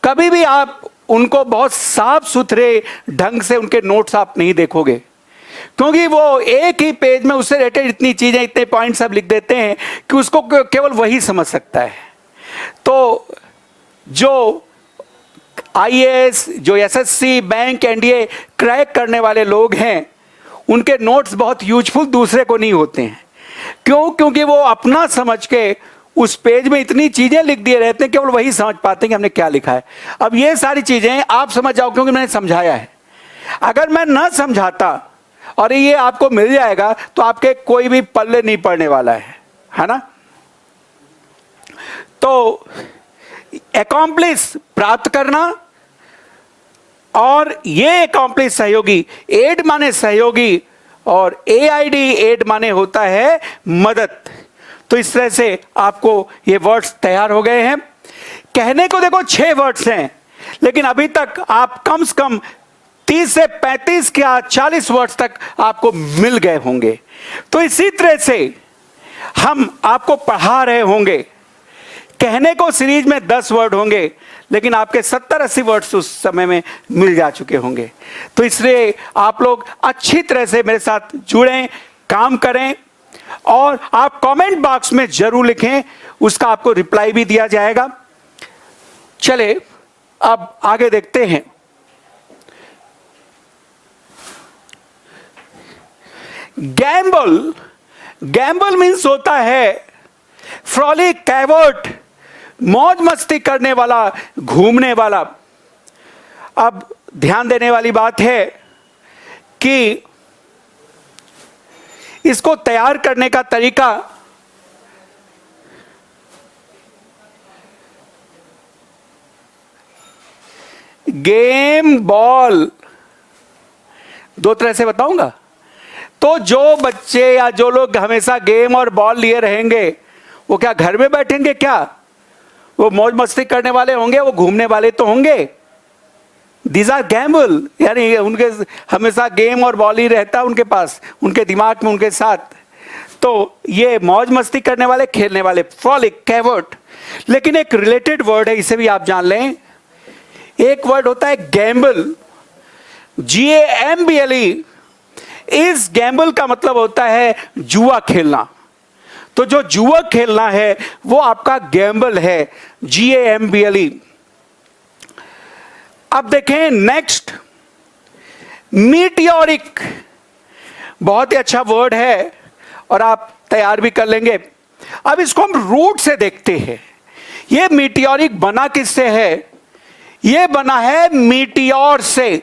कभी भी आप उनको बहुत साफ सुथरे ढंग से उनके नोट्स आप नहीं देखोगे, क्योंकि वो एक ही पेज में उससे रिलेटेड इतनी चीजें, इतने पॉइंट सब लिख देते हैं कि उसको केवल वही समझ सकता है। तो जो IAS, जो SSC, बैंक, NDA क्रैक करने वाले लोग हैं, उनके नोट्स बहुत यूजफुल दूसरे को नहीं होते हैं। क्यों? क्योंकि वो अपना समझ के उस पेज में इतनी चीजें लिख दिए रहते हैं, केवल वही समझ पाते हैं कि हमने क्या लिखा है। अब ये सारी चीजें आप समझ जाओ, क्योंकि मैंने समझाया है। अगर मैं ना समझाता और ये आपको मिल जाएगा, तो आपके कोई भी पल्ले नहीं पड़ने वाला है ना। तो अकॉम्प्लिस प्राप्त करना, और ये अकॉम्प्लिस सहयोगी, एड माने सहयोगी, और AID एड माने होता है मदद। तो इस तरह से आपको ये वर्ड्स तैयार हो गए हैं। कहने को देखो 6 वर्ड्स हैं, लेकिन अभी तक आप कम से कम 30 से 35 या 40 वर्ड्स तक आपको मिल गए होंगे। तो इसी तरह से हम आपको पढ़ा रहे होंगे। कहने को सीरीज में 10 वर्ड होंगे, लेकिन आपके 70-80 वर्ड्स उस समय में मिल जा चुके होंगे। तो इसलिए आप लोग अच्छी तरह से मेरे साथ जुड़ें, काम करें, और आप कमेंट बॉक्स में जरूर लिखें, उसका आपको रिप्लाई भी दिया जाएगा। चले अब आगे देखते हैं। गैम्बल, गैम्बल मीन्स होता है फ्रॉलिक, कैवर्ट, मौज मस्ती करने वाला, घूमने वाला। अब ध्यान देने वाली बात है कि इसको तैयार करने का तरीका गेम बॉल, 2 तरह से बताऊंगा। तो जो बच्चे या जो लोग हमेशा गेम और बॉल लिए रहेंगे, वो क्या घर में बैठेंगे? क्या वो मौज मस्ती करने वाले होंगे? वो घूमने वाले तो होंगे। दीज आर गैम्बल, यानी उनके हमेशा गेम और बॉल ही रहता उनके पास, उनके दिमाग में, उनके साथ। तो ये मौज मस्ती करने वाले, खेलने वाले, फ्रॉलिक, कैवर्ट। लेकिन एक रिलेटेड वर्ड है, इसे भी आप जान लें। एक वर्ड होता है गैम्बल, GAMBLE। इस गैम्बल का मतलब होता है जुआ खेलना। तो जो जुआ खेलना है वो आपका गैम्बल है, GAMBLE। अब देखें नेक्स्ट, मीटियोरिक, बहुत ही अच्छा वर्ड है और आप तैयार भी कर लेंगे। अब इसको हम रूट से देखते हैं। ये मीटियोरिक बना किससे है? ये बना है मीटियोर से,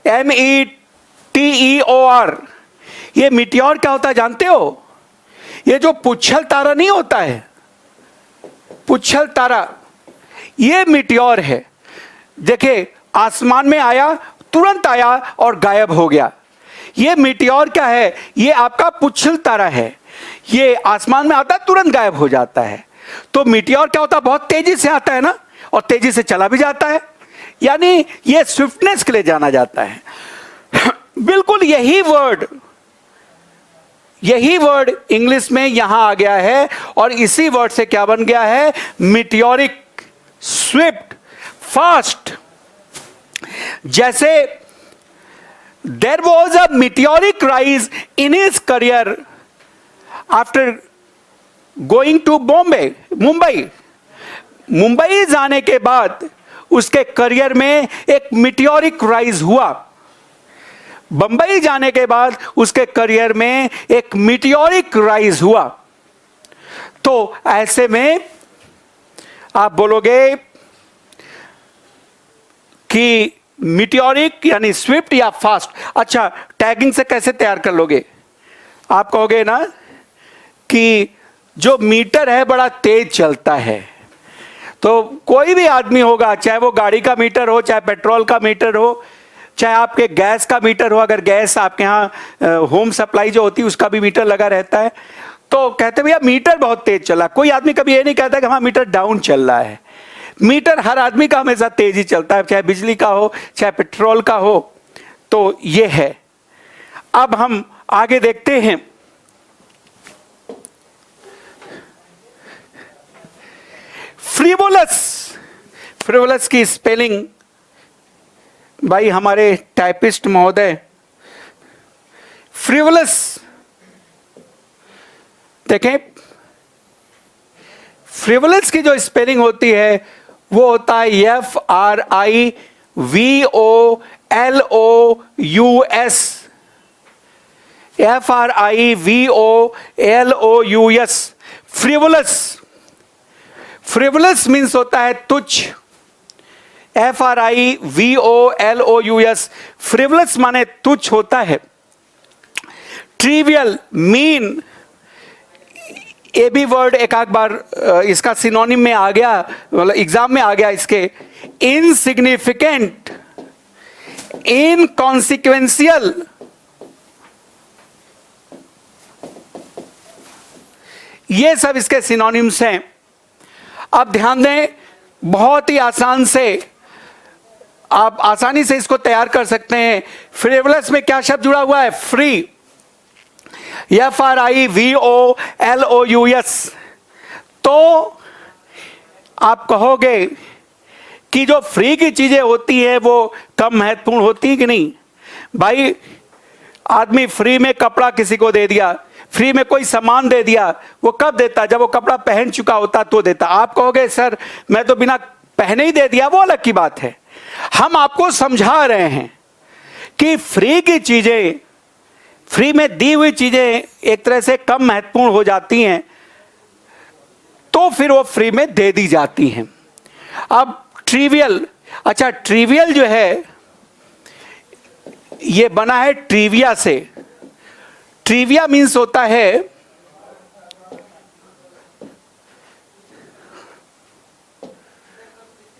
METEOR। ये मीटियोर क्या होता है जानते हो? ये जो पुच्छल तारा नहीं होता है, पुच्छल तारा, ये मीटियोर है। देखिए, आसमान में आया, तुरंत आया और गायब हो गया। ये मीटियोर क्या है? ये आपका पुच्छल तारा है। ये आसमान में आता है, तुरंत गायब हो जाता है। तो मीटियोर क्या होता है? बहुत तेजी से आता है ना, और तेजी से चला भी जाता है, यानी ये स्विफ्टनेस के लिए जाना जाता है। बिल्कुल यही वर्ड इंग्लिश में यहां आ गया है, और इसी वर्ड से क्या बन गया है? Meteoric, swift, fast. जैसे there was a meteoric rise in his career after going to Mumbai जाने के बाद उसके करियर में एक मीटियोरिक राइज हुआ। बंबई जाने के बाद उसके करियर में एक मीटियोरिक राइज हुआ। तो ऐसे में आप बोलोगे कि मीटियोरिक यानी स्विफ्ट या फास्ट। अच्छा, टैगिंग से कैसे तैयार कर लोगे? आप कहोगे ना कि जो मीटर है बड़ा तेज चलता है। तो कोई भी आदमी होगा, चाहे वो गाड़ी का मीटर हो, चाहे पेट्रोल का मीटर हो, चाहे आपके गैस का मीटर हो, अगर गैस आपके यहाँ होम सप्लाई जो होती है उसका भी मीटर लगा रहता है, तो कहते भैया मीटर बहुत तेज चला। कोई आदमी कभी ये नहीं कहता कि हाँ मीटर डाउन चल रहा है। मीटर हर आदमी का हमेशा तेज ही चलता है, चाहे बिजली का हो चाहे पेट्रोल का हो। तो ये है। अब हम आगे देखते हैं। फ्रिवोलस, फ्रिवोलस की स्पेलिंग भाई हमारे टाइपिस्ट महोदय, फ्रिवोलस देखें, फ्रिवोलस की जो स्पेलिंग होती है वो होता है FRIVOLOUS, FRIVOLOUS, frivolous. Frivolous means होता है तुच्छ, FRIVOLOUS, फ्रिवोलस माने तुच्छ होता है। ट्रिवियल, मीन, ये भी वर्ड एक आध बार इसका सिनोनिम में आ गया, मतलब एग्जाम में आ गया इसके। इनसिग्निफिकेंट, इनकॉन्सिक्वेंशियल, ये सब इसके सिनोनिम्स हैं। अब ध्यान दें, बहुत ही आसान से आप आसानी से इसको तैयार कर सकते हैं। फ्रिवोलस में क्या शब्द जुड़ा हुआ है? Free, FRIVOLOUS। तो आप कहोगे कि जो फ्री की चीजें होती है वो कम महत्वपूर्ण होती है कि नहीं? भाई आदमी फ्री में कपड़ा किसी को दे दिया, फ्री में कोई सामान दे दिया, वो कब देता? जब वो कपड़ा पहन चुका होता तो देता। आप कहोगे सर मैं तो बिना पहने ही दे दिया, वो अलग की बात है। हम आपको समझा रहे हैं कि फ्री की चीजें, फ्री में दी हुई चीजें एक तरह से कम महत्वपूर्ण हो जाती हैं, तो फिर वो फ्री में दे दी जाती हैं। अब ट्रिवियल, अच्छा ट्रिवियल जो है ये बना है ट्रिविया से। ट्रिविया मीन्स होता है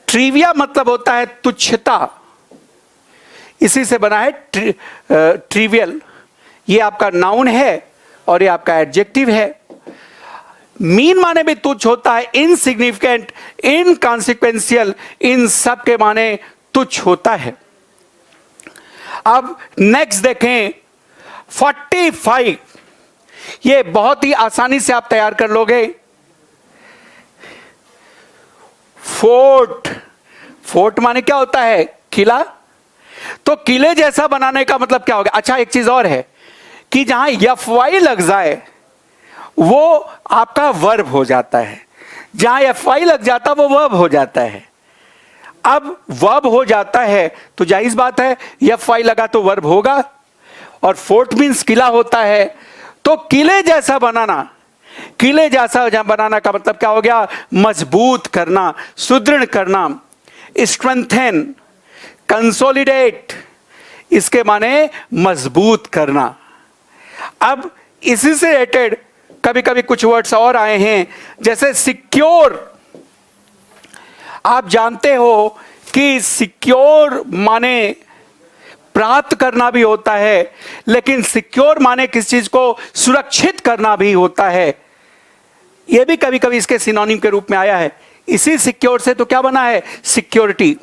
ट्रिविया मतलब होता है तुच्छता, इसी से बना है ट्रिवियल। ये आपका नाउन है और ये आपका एडजेक्टिव है। मीन माने भी तुच्छ होता है, इनसिग्निफिकेंट, इनकॉन्सिक्वेंशियल, इन सब के माने तुच्छ होता है। अब नेक्स्ट देखें 45, ये बहुत ही आसानी से आप तैयार कर लोगे। फोर्ट, फोर्ट माने क्या होता है? किला। तो किले जैसा बनाने का मतलब क्या होगा? अच्छा एक चीज और है कि जहां FY लग जाए वो आपका वर्ब हो जाता है, जहां FY लग जाता वो वर्ब हो जाता है। अब वर्ब हो जाता है तो जायज बात है FY लगा तो वर्ब होगा, और फोर्ट मीन्स किला होता है। तो किले जैसा बनाना, किले जैसा बनाना का मतलब क्या हो गया? मजबूत करना, सुदृढ़ करना, स्ट्रेंथन, कंसोलिडेट, इसके माने मजबूत करना। अब इसी से रिलेटेड कभी कभी कुछ वर्ड्स और आए हैं, जैसे सिक्योर। आप जानते हो कि सिक्योर माने प्राप्त करना भी होता है, लेकिन सिक्योर माने किसी चीज को सुरक्षित करना भी होता है। यह भी कभी कभी इसके सिनोनिम के रूप में आया है। इसी सिक्योर से तो क्या बना है? सिक्योरिटी।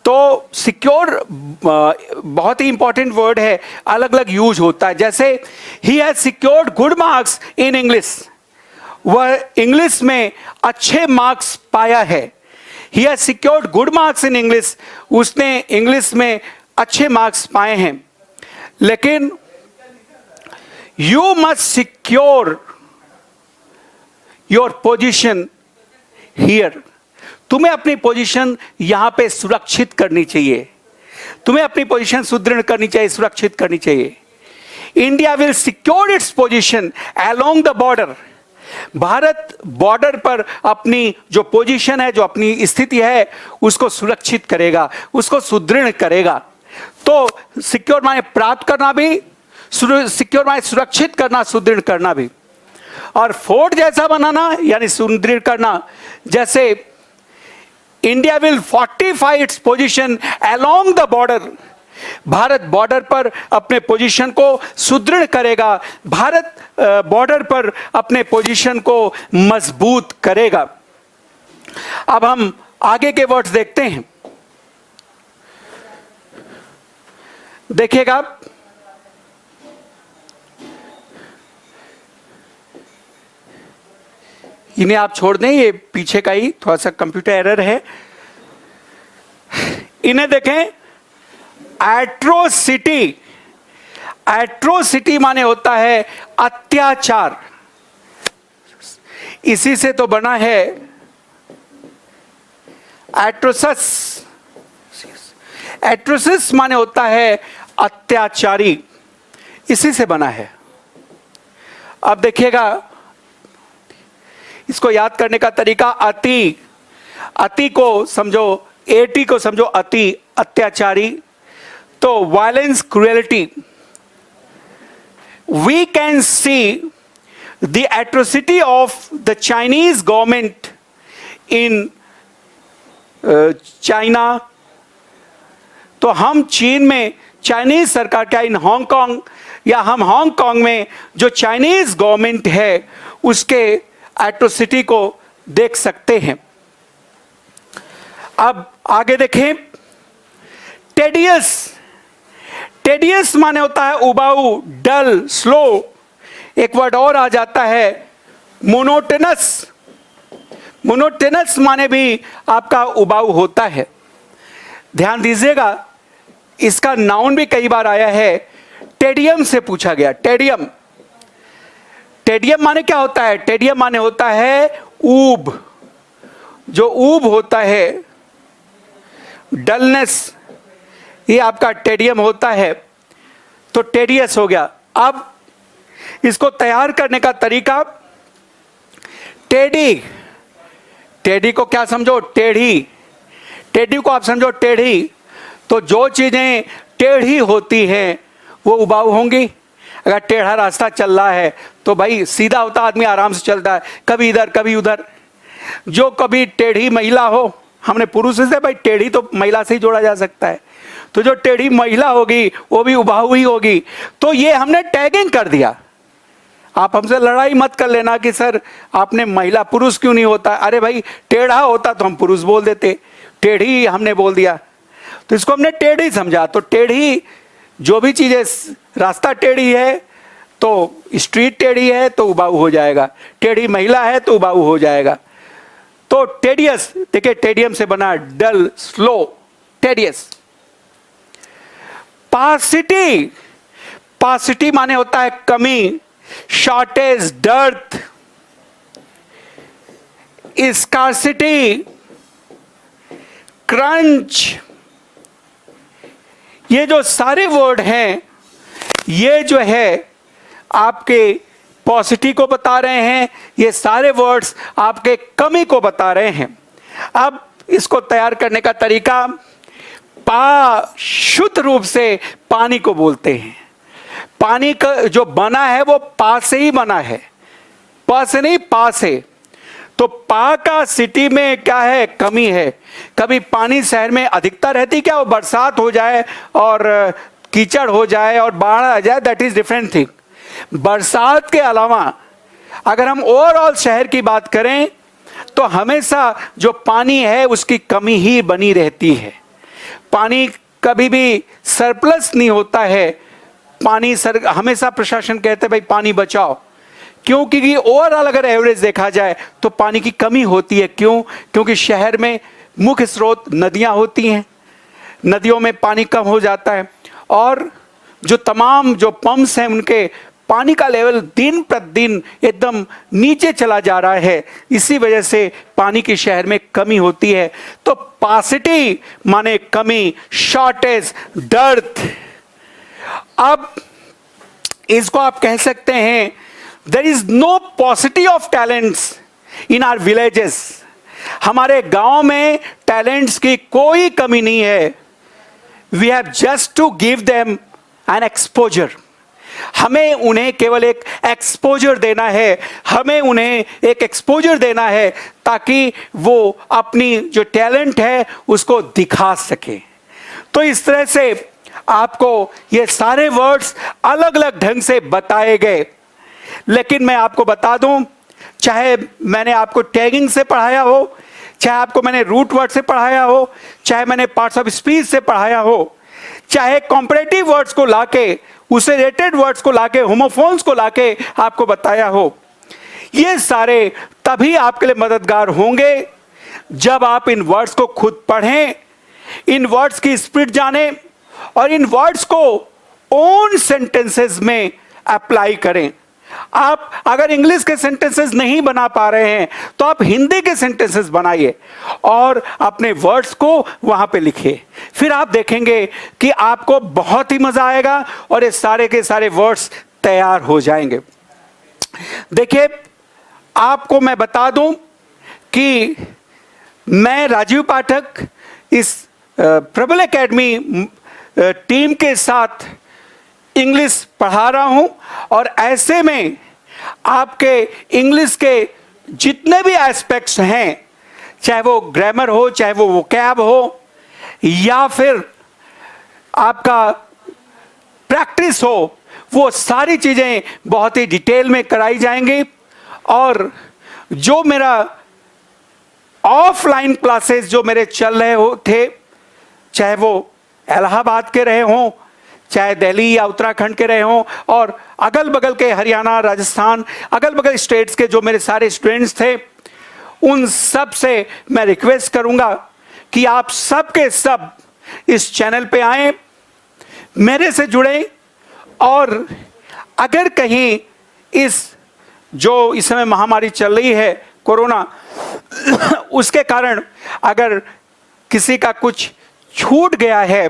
तो सिक्योर बहुत ही इंपॉर्टेंट वर्ड है, अलग अलग यूज होता है। जैसे he has secured good marks in English, वह इंग्लिश में अच्छे मार्क्स पाया है। He has secured good marks in English, उसने इंग्लिश में अच्छे मार्क्स पाए हैं। लेकिन you must secure your position here, तुम्हें अपनी पोजीशन यहां पे सुरक्षित करनी चाहिए। तुम्हें अपनी पोजीशन सुदृढ़ करनी चाहिए, सुरक्षित करनी चाहिए। India will secure its position along the border. Bharat border पर अपनी जो पोजीशन है, जो अपनी स्थिति है, उसको सुरक्षित करेगा, उसको सुदृढ़ करेगा। तो सिक्योर माने प्राप्त करना भी, सिक्योर माने सुरक्षित करना, सुदृढ़ करना भी। और फोर्ट जैसा बनाना यानी सुदृढ़ करना, जैसे India will fortify its position along the border. Bharat border पर अपने पोजीशन को सुदृढ़ करेगा, भारत बॉर्डर पर अपने पोजीशन को मजबूत करेगा। अब हम आगे के वर्ड्स देखते हैं। देखिएगा, इन्हें आप छोड़ दें, ये पीछे का ही थोड़ा सा कंप्यूटर एरर है। इन्हें देखें, एट्रोसिटी। एट्रोसिटी माने होता है अत्याचार। इसी से तो बना है एट्रोसस। एट्रोसिस माने होता है अत्याचारी, इसी से बना है। अब देखिएगा, इसको याद करने का तरीका, अति। अति को समझो, एटी को समझो अति, अत्याचारी। तो violence, cruelty. We can see the atrocity of the Chinese government in China. तो हम चीन में चाइनीज सरकार का, इन हांगकांग, या हम हांगकांग में जो चाइनीज गवर्नमेंट है उसके एट्रोसिटी को देख सकते हैं। अब आगे देखें, टेडियस। टेडियस माने होता है उबाऊ, डल, स्लो। एक वर्ड और आ जाता है मोनोटनस। मोनोटनस माने भी आपका उबाऊ होता है। ध्यान दीजिएगा, इसका नाउन भी कई बार आया है, टेडियम से पूछा गया। टेडियम, टेडियम माने क्या होता है? टेडियम माने होता है ऊब। जो ऊब होता है, डलनेस, ये आपका टेडियम होता है। तो टेडियस हो गया। अब इसको तैयार करने का तरीका, टेढ़ी। टेढ़ी को क्या समझो? टेढ़ी। टेढ़ी को आप समझो टेढ़ी। तो जो चीजें टेढ़ी होती हैं वो उबाऊ होंगी। अगर टेढ़ा रास्ता चल रहा है तो भाई सीधा होता आदमी आराम से चलता है, कभी इधर कभी उधर। जो कभी टेढ़ी महिला हो, हमने पुरुष से, भाई टेढ़ी तो महिला से ही जोड़ा जा सकता है, तो जो टेढ़ी महिला होगी वो भी उबाऊ ही होगी। तो ये हमने टैगिंग कर दिया। आप हमसे लड़ाई मत कर लेना कि सर आपने महिला, पुरुष क्यों नहीं होता। अरे भाई टेढ़ा होता तो हम पुरुष बोल देते, टेढ़ी हमने बोल दिया, तो इसको हमने टेढ़ी समझा। तो टेढ़ी, जो भी चीजें, रास्ता टेढ़ी है तो स्ट्रीट टेढ़ी है तो उबाऊ हो जाएगा, टेढ़ी महिला है तो उबाऊ हो जाएगा। तो टेडियस, देखिए टेडियम से बना, डल, स्लो, टेडियस। पासिटी। पासिटी माने होता है कमी, शॉर्टेज, डर्थ। Scarcity, crunch. ये जो सारे वर्ड हैं, ये जो है आपके पॉसिटी को बता रहे हैं, ये सारे वर्ड्स आपके कमी को बता रहे हैं। अब इसको तैयार करने का तरीका, पा शुद्ध रूप से पानी को बोलते हैं। पानी का जो बना है वो पा से ही बना है, पा से नहीं, पा से। तो पा का सिटी में क्या है? कमी है। कभी पानी शहर में अधिकता रहती, क्या वो बरसात हो जाए और कीचड़ हो जाए और बाढ़ आ जाए, दैट इज डिफरेंट थिंग। बरसात के अलावा अगर हम ओवरऑल शहर की बात करें तो हमेशा जो पानी है उसकी कमी ही बनी रहती है। पानी कभी भी सरप्लस नहीं होता है। पानी हमेशा प्रशासन कहते हैं भाई पानी बचाओ, क्योंकि ओवरऑल अगर एवरेज देखा जाए तो पानी की कमी होती है। क्यों? क्योंकि शहर में मुख्य स्रोत नदियां होती हैं, नदियों में पानी कम हो जाता है, और जो तमाम जो पंप्स हैं उनके पानी का लेवल दिन प्रतिदिन एकदम नीचे चला जा रहा है, इसी वजह से पानी की शहर में कमी होती है। तो पासिटी माने कमी, शॉर्टेज, डर्थ। अब इसको आप कह सकते हैं there is no paucity of talents in our villages. हमारे गांव में टैलेंट्स की कोई कमी नहीं है। We have just to give them an exposure. हमें उन्हें केवल एक एक्सपोजर देना है, हमें उन्हें एक एक्सपोजर देना है ताकि वो अपनी जो टैलेंट है उसको दिखा सके। तो इस तरह से आपको ये सारे वर्ड्स अलग अलग ढंग से बताए गए, लेकिन मैं आपको बता दूं, चाहे मैंने आपको टैगिंग से पढ़ाया हो, चाहे आपको मैंने रूट वर्ड से पढ़ाया हो, चाहे मैंने पार्ट्स ऑफ स्पीच से पढ़ाया हो, चाहे कॉम्परेटिव वर्ड्स को लाके, उसे रेटेड वर्ड्स को लाके, होमोफोन्स को लाके आपको बताया हो, ये सारे तभी आपके लिए मददगार होंगे जब आप इन वर्ड्स को खुद पढ़ें, इन वर्ड्स की स्पिरिट जानें और इन वर्ड्स को ओन सेंटेंसेस में अप्लाई करें। आप अगर इंग्लिश के सेंटेंसेस नहीं बना पा रहे हैं तो आप हिंदी के सेंटेंसेस बनाइए और अपने वर्ड्स को वहां पे लिखिए। फिर आप देखेंगे कि आपको बहुत ही मजा आएगा और ये सारे के सारे वर्ड्स तैयार हो जाएंगे। देखिए, आपको मैं बता दूं कि मैं राजीव पाठक इस प्रबल एकेडमी टीम के साथ इंग्लिश पढ़ा रहा हूं और ऐसे में आपके इंग्लिश के जितने भी एस्पेक्ट्स हैं, चाहे वो ग्रामर हो, चाहे वो वोकैब हो, या फिर आपका प्रैक्टिस हो, वो सारी चीजें बहुत ही डिटेल में कराई जाएंगी। और जो मेरा ऑफलाइन क्लासेस जो मेरे चल रहे थे, चाहे वो इलाहाबाद के रहे हों, चाहे दिल्ली या उत्तराखंड के रहे हों, और अगल बगल के हरियाणा, राजस्थान, अगल बगल स्टेट्स के जो मेरे सारे स्टूडेंट्स थे, उन सब से मैं रिक्वेस्ट करूंगा कि आप सब के सब इस चैनल पे आएं, मेरे से जुड़ें। और अगर कहीं इस जो इस समय महामारी चल रही है कोरोना, उसके कारण अगर किसी का कुछ छूट गया है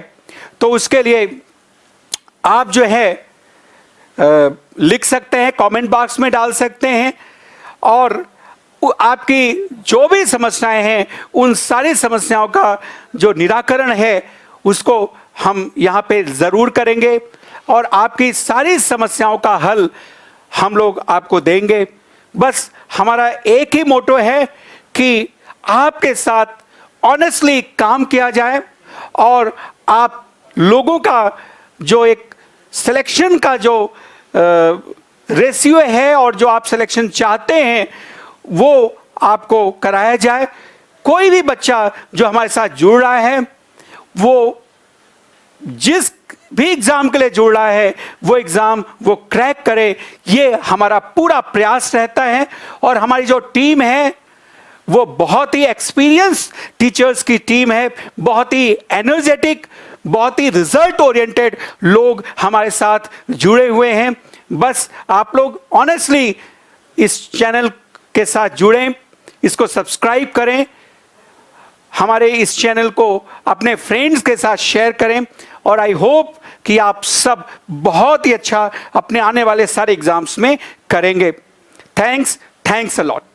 तो उसके लिए आप जो है लिख सकते हैं, कमेंट बॉक्स में डाल सकते हैं, और आपकी जो भी समस्याएं हैं उन सारी समस्याओं का जो निराकरण है उसको हम यहाँ पे ज़रूर करेंगे और आपकी सारी समस्याओं का हल हम लोग आपको देंगे। बस हमारा एक ही मोटो है कि आपके साथ ऑनेस्टली काम किया जाए और आप लोगों का जो एक सिलेक्शन का जो रेशियो है और जो आप सिलेक्शन चाहते हैं वो आपको कराया जाए। कोई भी बच्चा जो हमारे साथ जुड़ रहा है, वो जिस भी एग्जाम के लिए जुड़ रहा है वो एग्जाम वो क्रैक करे, ये हमारा पूरा प्रयास रहता है। और हमारी जो टीम है वो बहुत ही एक्सपीरियंस टीचर्स की टीम है, बहुत ही एनर्जेटिक, बहुत ही रिजल्ट ओरिएंटेड लोग हमारे साथ जुड़े हुए हैं। बस आप लोग ऑनेस्टली इस चैनल के साथ जुड़ें, इसको सब्सक्राइब करें, हमारे इस चैनल को अपने फ्रेंड्स के साथ शेयर करें, और आई होप कि आप सब बहुत ही अच्छा अपने आने वाले सारे एग्जाम्स में करेंगे। Thanks a lot.